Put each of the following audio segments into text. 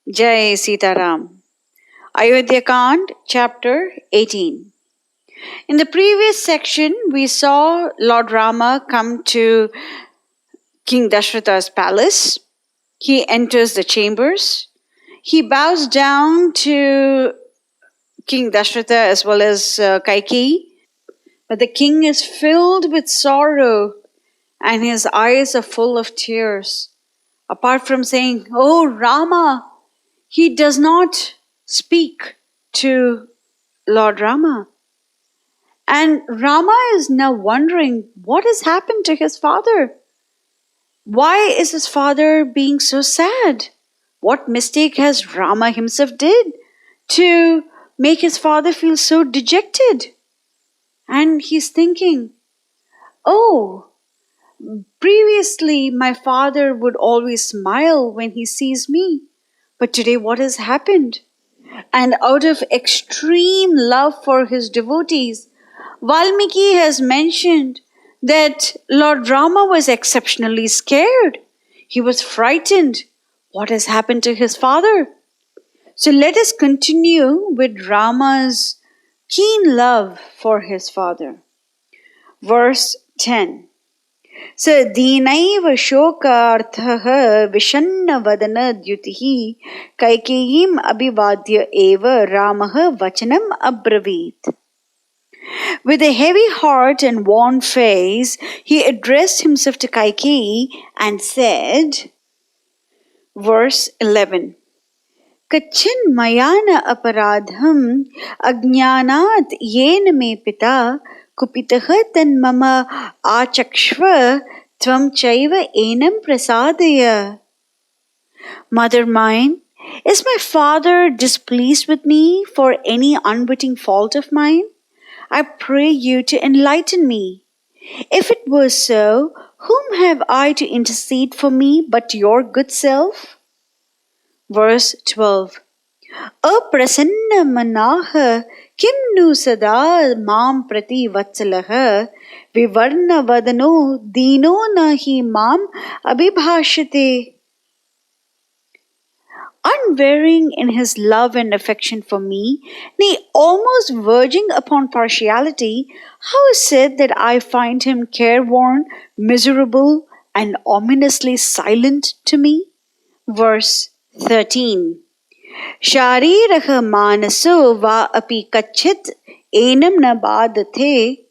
Jai Sitaram. Ayodhya Kand, chapter 18. In the previous section, we saw Lord Rama come to King Dashratha's palace. He enters the chambers. He bows down to King Dashratha as well as Kaikeyi. But the king is filled with sorrow and his eyes are full of tears. Apart from saying, "Oh Rama," he does not speak to Lord Rama. And Rama is now wondering what has happened to his father. Why is his father being so sad? What mistake has Rama himself did to make his father feel so dejected? And he's thinking, oh, previously my father would always smile when he sees me. But today what has happened? And out of extreme love for his devotees, Valmiki has mentioned that Lord Rama was exceptionally scared. He was frightened. What has happened to his father? So let us continue with Rama's keen love for his father. Verse 10. स दीनैव शोकार्थः विषण्णवदनद्युतिः कैकेयीम् अभिवाद्य एव रामः वचनम् अब्रवीत्. With a heavy heart and worn face, he addressed himself to Kaikeyi and said, verse 11, Kachin mayana aparadham ajnanat yena me pita kupitaha tan mama achakshva tvam chaiva enam prasadaya. Mother mine, is my father displeased with me for any unwitting fault of mine? I pray you to enlighten me. If it were so, whom have I to intercede for me but your good self? Verse 12. Aprasanna manaha kim nu sada mam prati vatsalaha vivarna vadano dino nahi mam abhibhashate. Unvarying in his love and affection for me, nay, almost verging upon partiality, how is it that I find him careworn, miserable, and ominously silent to me? Verse 13. Sharirah manaso va api kachit enam na badate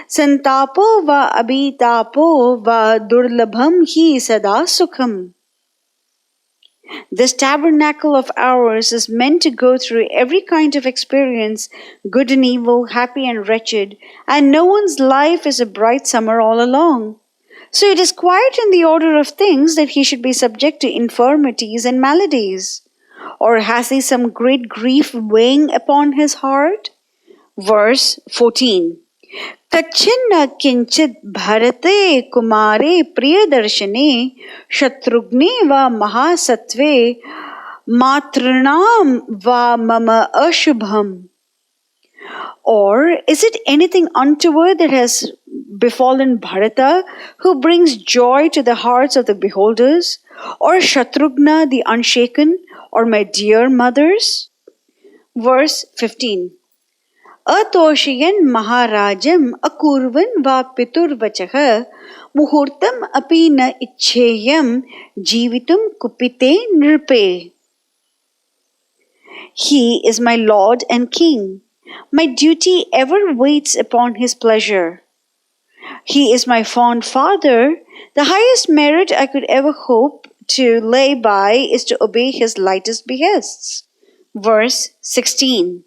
santapo va abitapo va durlabham hi sada sukham. This tabernacle of ours is meant to go through every kind of experience, good and evil, happy and wretched, and no one's life is a bright summer all along. So it is quite in the order of things that he should be subject to infirmities and maladies. Or has he some great grief weighing upon his heart? Verse 14. Kachinna kinchit bharate kumare priyadarshane Shatrughne va mahasatve matranam va mama ashubham. Or is it anything untoward that has befallen Bharata, who brings joy to the hearts of the beholders? Or Shatrughna the unshaken, or my dear mothers? Verse 15. Atoshayan maharajam akurvan va piturvachah muhurtam api na ichcheyam jivitum kupite nripe. He is my lord and king. My duty ever waits upon his pleasure. He is my fond father. The highest merit I could ever hope to lay by is to obey his lightest behests. Verse 16.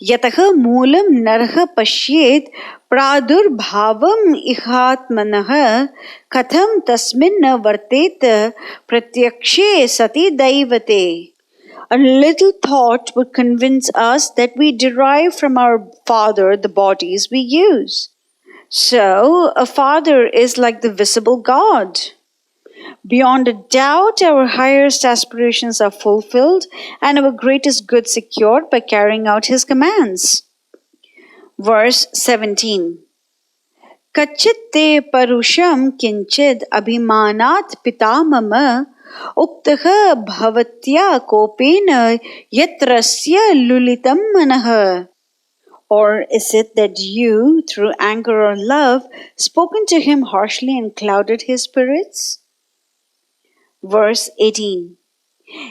Yataha moolam narha pashyet pradurbhavam ihatmanaha katham tasmin na vartet pratyakshe sati daivate. A little thought would convince us that we derive from our father the bodies we use. So, a father is like the visible God. Beyond a doubt, our highest aspirations are fulfilled and our greatest good secured by carrying out his commands. Verse 17. Kachit te parusham kinchid abhimanat pitamama uktaha bhavatya kopena yatrasya lulitam manaha. Or is it that you, through anger or love, spoken to him harshly and clouded his spirits? Verse 18.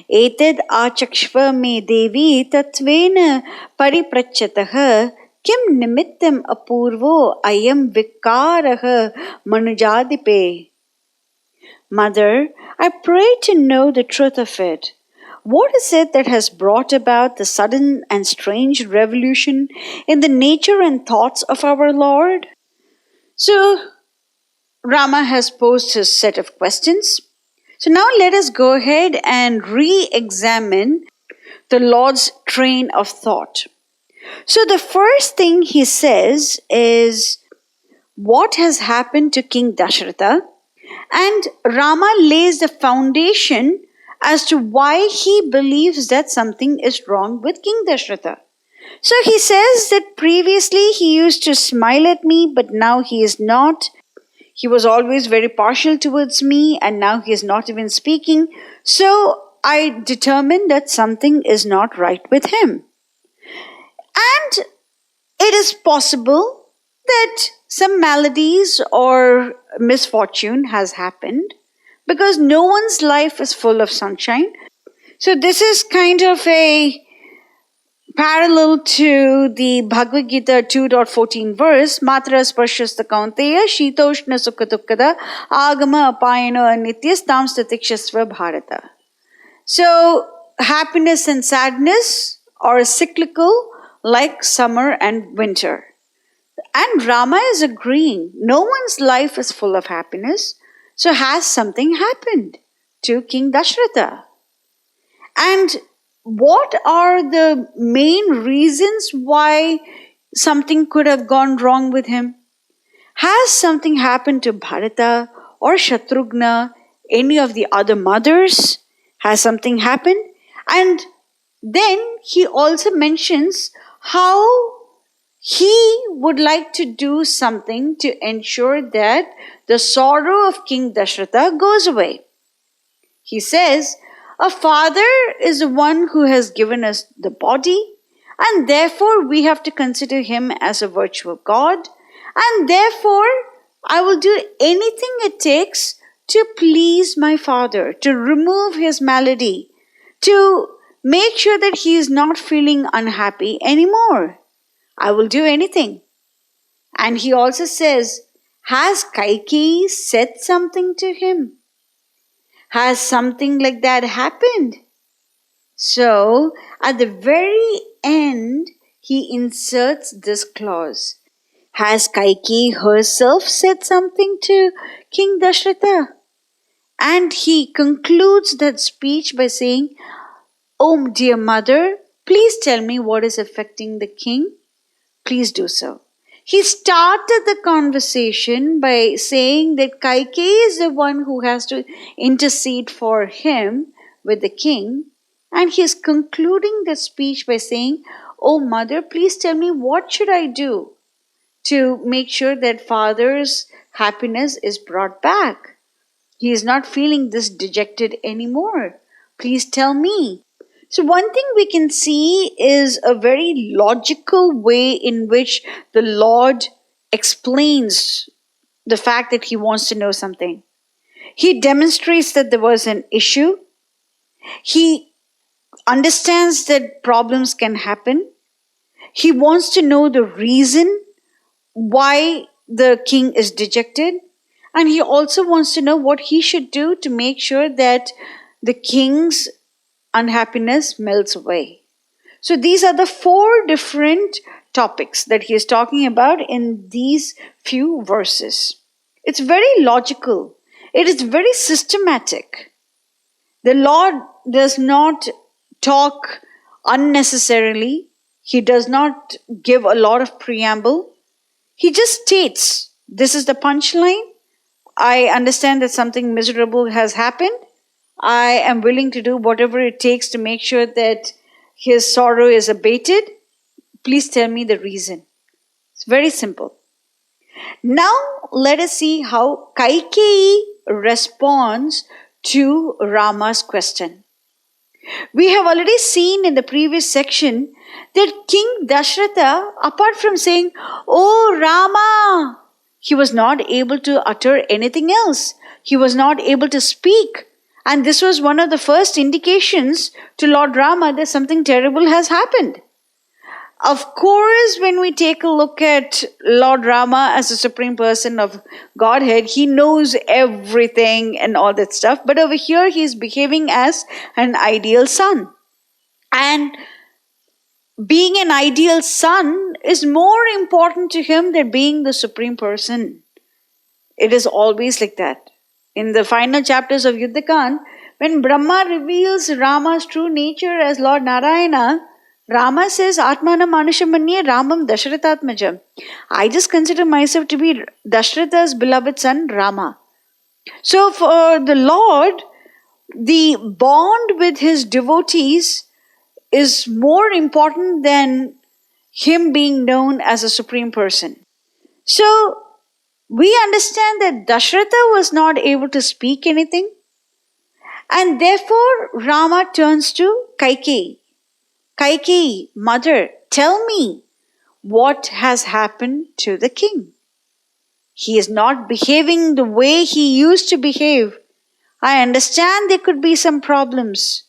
Etad achakshva me devi tatvena pariprachatah kim nimittam apurvo ayam vikarah manujadipe. Mother, I pray to know the truth of it. What is it that has brought about the sudden and strange revolution in the nature and thoughts of our Lord? So, Rama has posed his set of questions. So, now let us go ahead and re examine the Lord's train of thought. So, the first thing he says is what has happened to King Dasharatha, and Rama lays the foundation as to why he believes that something is wrong with King Dasharatha. So he says that previously he used to smile at me, but now he is not. He was always very partial towards me, and now he is not even speaking. So I determined that something is not right with him. And it is possible that some maladies or misfortune has happened because no one's life is full of sunshine. So this is kind of a parallel to the Bhagavad Gita 2.14 verse, Matra sparshasta kaunteya shitoshna sukha agama apayana anityas tam statikshasva bharata. So happiness and sadness are cyclical like summer and winter. And Rama is agreeing, no one's life is full of happiness. So has something happened to King Dasharatha? And what are the main reasons why something could have gone wrong with him? Has something happened to Bharata or Shatrughna, any of the other mothers? Has something happened? And then he also mentions how he would like to do something to ensure that the sorrow of King Dasharatha goes away. He says, a father is the one who has given us the body, and therefore we have to consider him as a virtual God, and therefore I will do anything it takes to please my father, to remove his malady, to make sure that he is not feeling unhappy anymore. I will do anything. And he also says, has Kaikeyi said something to him? Has something like that happened? So, at the very end, he inserts this clause. Has Kaikeyi herself said something to King Dasharatha? And he concludes that speech by saying, oh, dear mother, please tell me what is affecting the king. Please do so. He started the conversation by saying that Kaikeyi is the one who has to intercede for him with the king. And he is concluding the speech by saying, oh mother, please tell me what should I do to make sure that father's happiness is brought back. He is not feeling this dejected anymore. Please tell me. So one thing we can see is a very logical way in which the Lord explains the fact that he wants to know something. He demonstrates that there was an issue. He understands that problems can happen. He wants to know the reason why the king is dejected. And he also wants to know what he should do to make sure that the king's unhappiness melts away. So these are the 4 different topics that he is talking about in these few verses. It's very logical. It is very systematic. The Lord does not talk unnecessarily. He does not give a lot of preamble. He just states, this is the punchline. I understand that something miserable has happened. I am willing to do whatever it takes to make sure that his sorrow is abated. Please tell me the reason. It's very simple. Now let us see how Kaikeyi responds to Rama's question. We have already seen in the previous section that King Dashratha, apart from saying, "Oh Rama," he was not able to utter anything else. He was not able to speak. And this was one of the first indications to Lord Rama that something terrible has happened. Of course, when we take a look at Lord Rama as the supreme person of Godhead, he knows everything and all that stuff. But over here, he's behaving as an ideal son. And being an ideal son is more important to him than being the supreme person. It is always like that. In the final chapters of Yuddhakand, when Brahma reveals Rama's true nature as Lord Narayana, Rama says, Atmanam Manushamanya Ramam Dashrathatmajam. I just consider myself to be Dashratha's beloved son, Rama. So for the Lord, the bond with his devotees is more important than him being known as a supreme person. So we understand that Dashratha was not able to speak anything, and therefore Rama turns to Kaikeyi. Kaikeyi, mother, tell me what has happened to the king. He is not behaving the way he used to behave. I understand there could be some problems.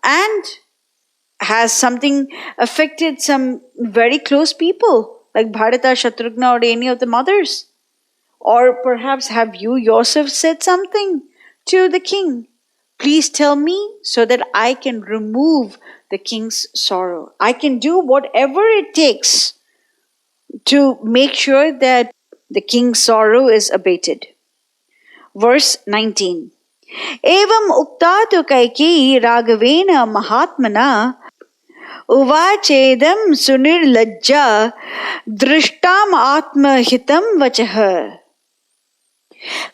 And has something affected some very close people like Bharata, Shatrughna, or any of the mothers? Or perhaps have you yourself said something to the king? Please tell me so that I can remove the king's sorrow. I can do whatever it takes to make sure that the king's sorrow is abated. Verse 19. Evam uktatu Kaikeyi Raghavena Mahatmana Uvachedam Sunirlajja Drishtam Atmahitam Vachaha.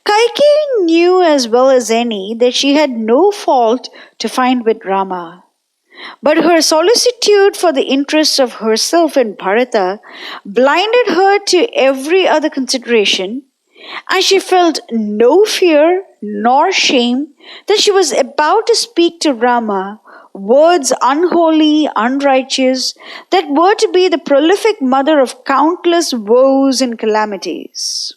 Kaikeyi knew as well as any that she had no fault to find with Rama. But her solicitude for the interests of herself and Bharata blinded her to every other consideration, and she felt no fear nor shame that she was about to speak to Rama words unholy, unrighteous, that were to be the prolific mother of countless woes and calamities.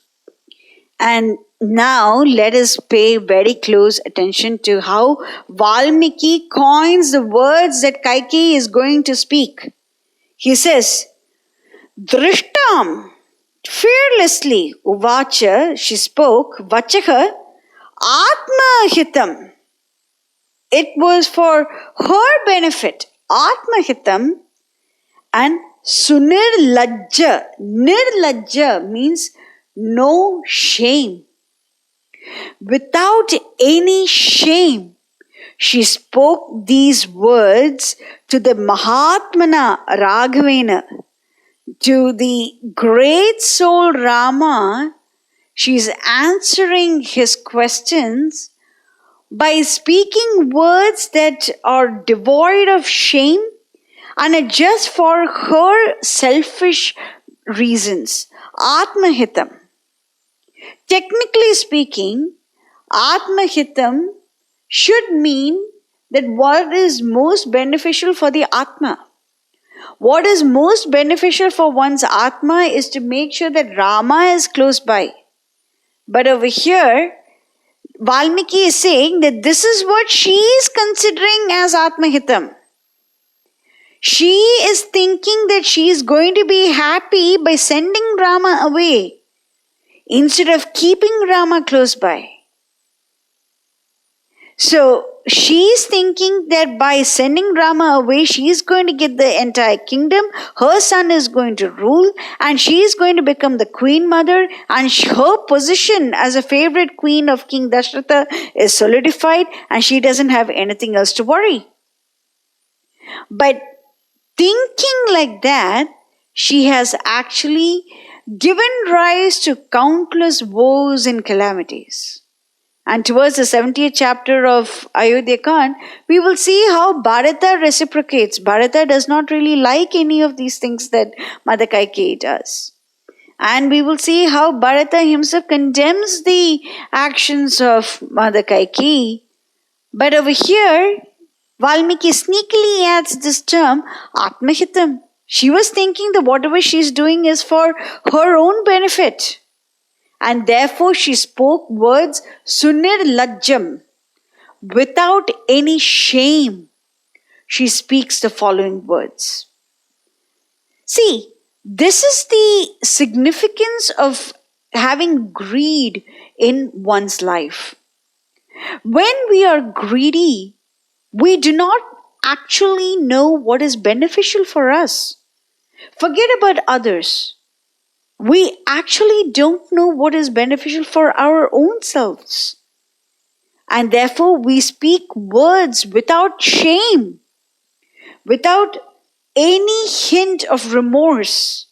And now let us pay very close attention to how Valmiki coins the words that Kaikeyi is going to speak. He says, Drishtam, fearlessly, Uvacha, she spoke, Vachaha, Atmahitam. It was for her benefit, Atmahitam, and Sunirlajja. Nirlajja means no shame. Without any shame, she spoke these words to the Mahatmana Raghavena, to the great soul Rama. She's answering his questions by speaking words that are devoid of shame and are just for her selfish reasons. Atmahitam. Technically speaking, Atmahitam should mean that what is most beneficial for the Atma. What is most beneficial for one's Atma is to make sure that Rama is close by. But over here, Valmiki is saying that this is what she is considering as Atmahitam. She is thinking that she is going to be happy by sending Rama away instead of keeping Rama close by. So she is thinking that by sending Rama away, she is going to get the entire kingdom. Her son is going to rule, and she is going to become the queen mother, and her position as a favorite queen of King Dashratha is solidified, and she doesn't have anything else to worry. But thinking like that, she has actually given rise to countless woes and calamities. And towards the 70th chapter of Ayodhya, we will see how Bharata reciprocates. Bharata does not really like any of these things that Mother Kaikeyi does. And we will see how Bharata himself condemns the actions of Mother Kaikeyi. But over here, Valmiki sneakily adds this term, Atmahitam. She was thinking that whatever she's doing is for her own benefit. And therefore she spoke words sunir lajjam, without any shame. She speaks the following words. See, this is the significance of having greed in one's life. When we are greedy, we do not actually know what is beneficial for us. Forget about others. We actually don't know what is beneficial for our own selves. And therefore, we speak words without shame, without any hint of remorse,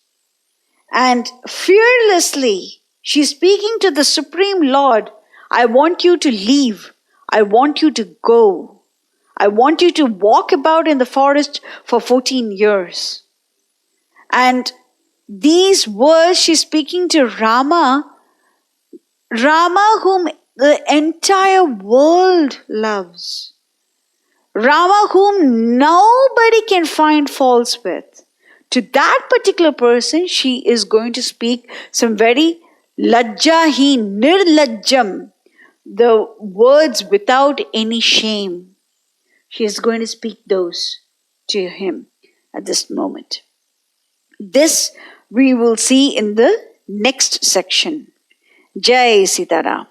and fearlessly. She's speaking to the Supreme Lord. I want you to leave. I want you to go. I want you to walk about in the forest for 14 years. And these words she's speaking to Rama, Rama whom the entire world loves. Rama whom nobody can find faults with. To that particular person, she is going to speak some very lajjahin, nirlajjam, the words without any shame. She is going to speak those to him at this moment. This we will see in the next section. Jai Sitaram.